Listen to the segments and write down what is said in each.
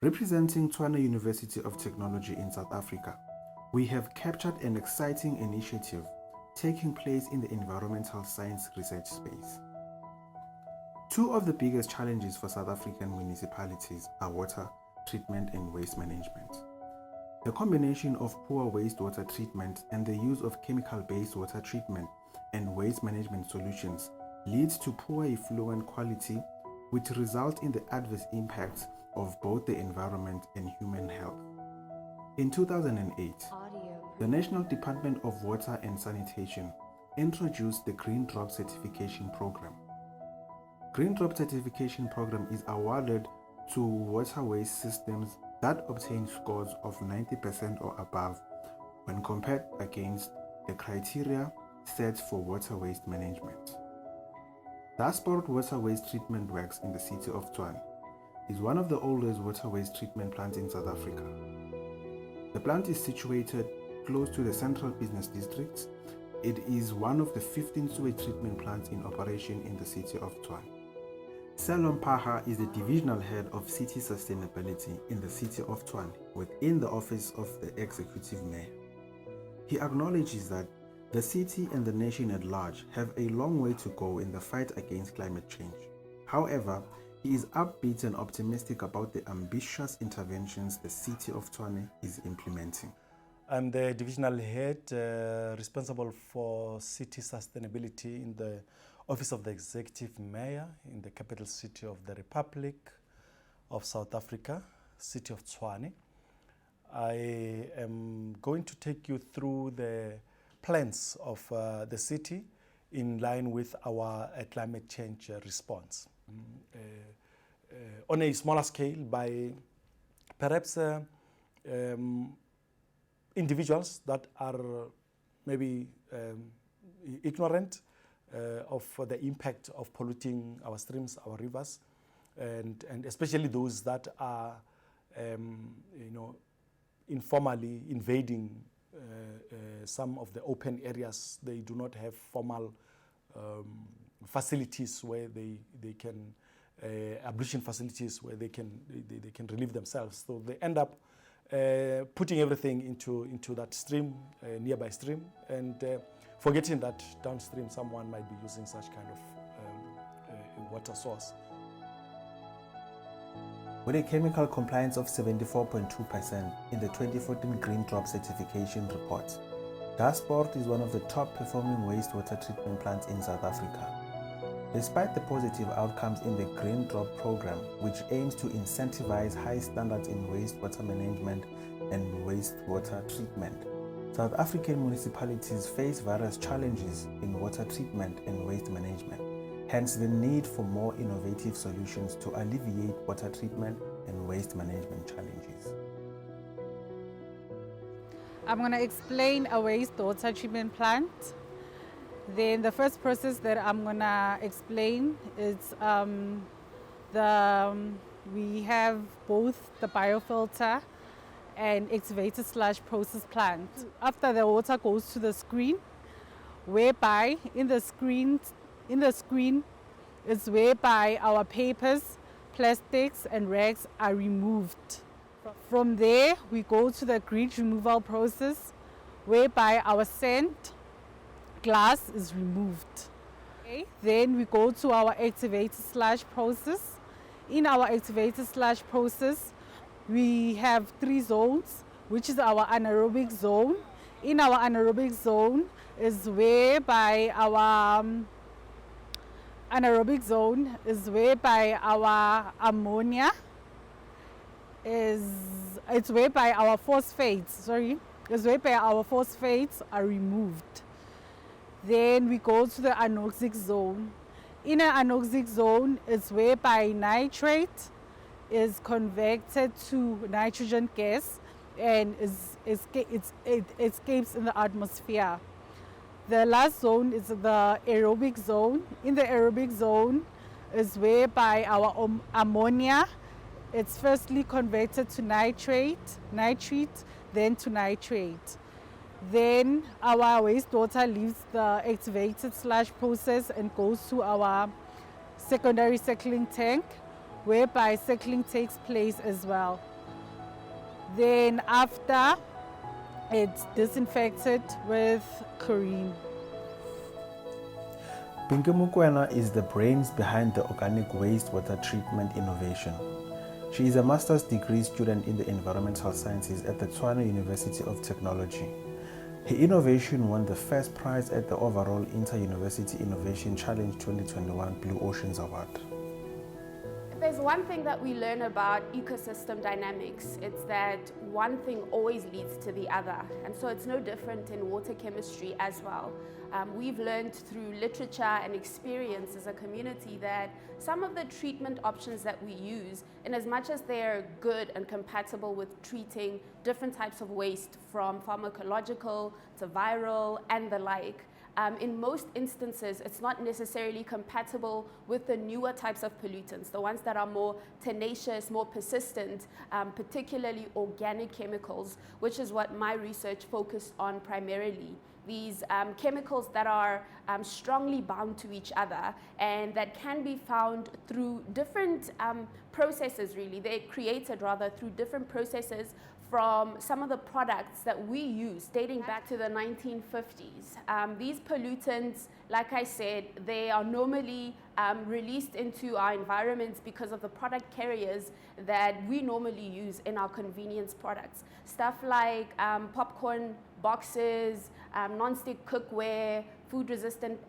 Representing Tshwane University of Technology in South Africa, we have captured an exciting initiative taking place in the environmental science research space. Two of the biggest challenges for South African municipalities are water treatment and waste management. The combination of poor wastewater treatment and the use of chemical-based water treatment and waste management solutions leads to poor effluent quality, which result in the adverse impacts of both the environment and human health. In 2008, the National Department of Water and Sanitation introduced the Green Drop Certification Program. Green Drop Certification Program is awarded to waterways systems that obtain scores of 90% or above when compared against the criteria set for water waste management. The Asport Water Waste Treatment Works in the city of Tshwane is one of the oldest water waste treatment plants in South Africa. The plant is situated close to the central business districts. It is one of the 15 sewage treatment plants in operation in the city of Tshwane. Selom Paha is the divisional head of city sustainability in the city of Tshwane within the office of the executive mayor. He acknowledges that the city and the nation at large have a long way to go in the fight against climate change. However, he is upbeat and optimistic about the ambitious interventions the city of Tshwane is implementing. I'm the divisional head responsible for city sustainability in the Office of the Executive Mayor in the capital city of the Republic of South Africa, city of Tshwane. I am going to take you through the plans of the city in line with our climate change response. On a smaller scale, by perhaps individuals that are maybe ignorant of the impact of polluting our streams, our rivers, and especially those that are informally invading some of the open areas. They do not have formal facilities where they can ablution facilities where they can relieve themselves. So they end up putting everything into that stream, nearby stream, and forgetting that downstream someone might be using such kind of water source. With a chemical compliance of 74.2% in the 2014 Green Drop Certification report, Asport is one of the top performing wastewater treatment plants in South Africa. Despite the positive outcomes in the Green Drop program, which aims to incentivize high standards in wastewater management and wastewater treatment, South African municipalities face various challenges in water treatment and waste management, hence the need for more innovative solutions to alleviate water treatment and waste management challenges. I'm going to explain a wastewater treatment plant. Then the first process that I'm going to explain is we have both the biofilter and activated sludge process plant. After the water goes to the screen, whereby in the screen is whereby our papers, plastics and rags are removed. From there, we go to the grit removal process, whereby our sand, glass is removed. Okay. Then we go to our activated sludge process. In our activated sludge process, we have 3 zones, which is our anaerobic zone. In our anaerobic zone is whereby our ammonia it's whereby our phosphates are removed. Then we go to the anoxic zone. In an anoxic zone is whereby nitrate is converted to nitrogen gas and it escapes in the atmosphere. The last zone is the aerobic zone. In the aerobic zone is whereby our ammonia, it's firstly converted to nitrate, then to nitrate. Then our wastewater leaves the activated sludge process and goes to our secondary cycling tank, whereby cycling takes place as well. Then after, it's disinfected with chlorine. Pinky Mukwena is the brains behind the organic wastewater treatment innovation. She is a master's degree student in the environmental sciences at the Tshwane University of Technology. Her innovation won the first prize at the overall Inter-University Innovation Challenge 2021 Blue Oceans Award. There's one thing that we learn about ecosystem dynamics. It's that one thing always leads to the other. And so it's no different in water chemistry as well. We've learned through literature and experience as a community that some of the treatment options that we use, in as much as they're good and compatible with treating different types of waste, from pharmacological to viral and the like, in most instances, it's not necessarily compatible with the newer types of pollutants, the ones that are more tenacious, more persistent, particularly organic chemicals, which is what my research focused on primarily. These chemicals that are strongly bound to each other and that can be found through different processes, really. They're created rather through different processes from some of the products that we use dating back to the 1950s. These pollutants, like I said, they are normally released into our environments because of the product carriers that we normally use in our convenience products. Stuff like popcorn boxes, non-stick cookware, food-resistant,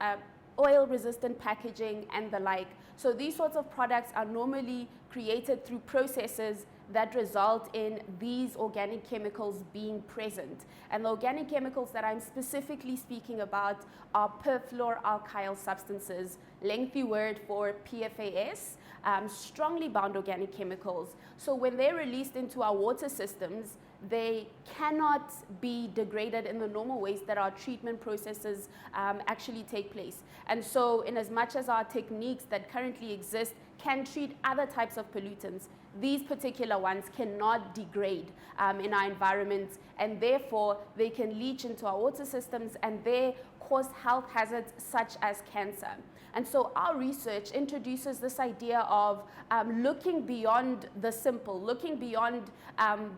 oil-resistant packaging, and the like. So these sorts of products are normally created through processes that result in these organic chemicals being present. And the organic chemicals that I'm specifically speaking about are perfluoroalkyl substances, lengthy word for PFAS, strongly bound organic chemicals. So when they're released into our water systems, they cannot be degraded in the normal ways that our treatment processes actually take place. And so in as much as our techniques that currently exist can treat other types of pollutants, these particular ones cannot degrade in our environments, and therefore they can leach into our water systems and they cause health hazards such as cancer. And so our research introduces this idea of looking beyond the simple, looking beyond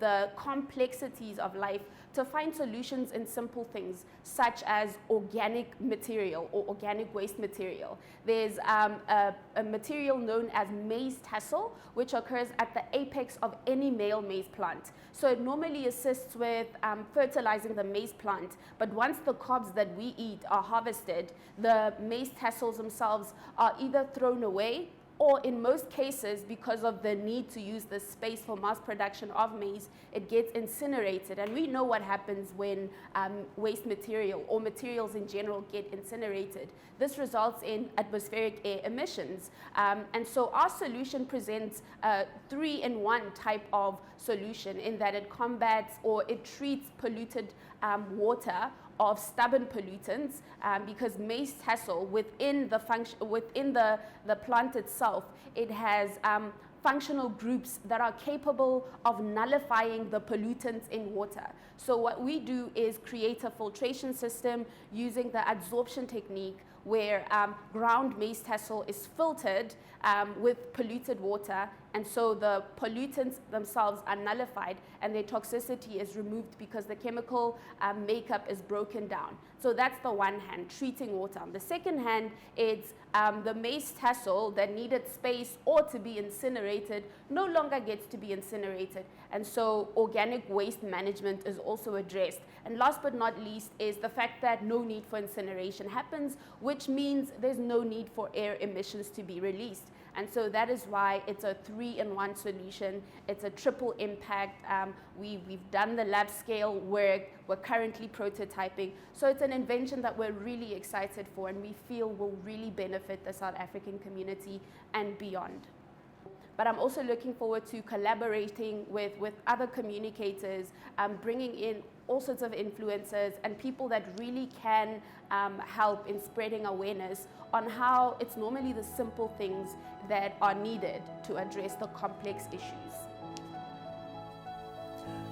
the complexities of life to find solutions in simple things such as organic material or organic waste material. There's a material known as maize tassel, which occurs at the apex of any male maize plant. So it normally assists with fertilizing the maize plant, but once the cobs that we eat are harvested, the maize tassels themselves are either thrown away, or in most cases, because of the need to use the space for mass production of maize, it gets incinerated. And we know what happens when waste material or materials in general get incinerated. This results in atmospheric air emissions. And so our solution presents a 3-in-1 type of solution in that it combats or it treats polluted water of stubborn pollutants, because maize tassel within the plant itself, it has functional groups that are capable of nullifying the pollutants in water. So what we do is create a filtration system using the adsorption technique where ground maize tassel is filtered with polluted water, and so the pollutants themselves are nullified and their toxicity is removed because the chemical makeup is broken down. So that's the one hand, treating water. On the second hand, it's the maize tassel that needed space or to be incinerated no longer gets to be incinerated, and so organic waste management is also addressed. And last but not least is the fact that no need for incineration happens, which means there's no need for air emissions to be released. And so that is why it's a 3-in-1 solution. It's a triple impact. We've done the lab scale work. We're currently prototyping. So it's an invention that we're really excited for and we feel will really benefit the South African community and beyond. But I'm also looking forward to collaborating with other communicators, bringing in all sorts of influencers and people that really can help in spreading awareness on how it's normally the simple things that are needed to address the complex issues.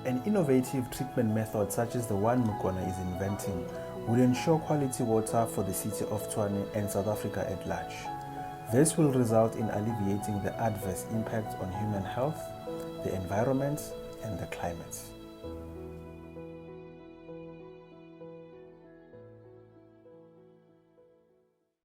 An innovative treatment method such as the one Mukwena is inventing will ensure quality water for the city of Tshwane and South Africa at large. This will result in alleviating the adverse impact on human health, the environment, and the climate.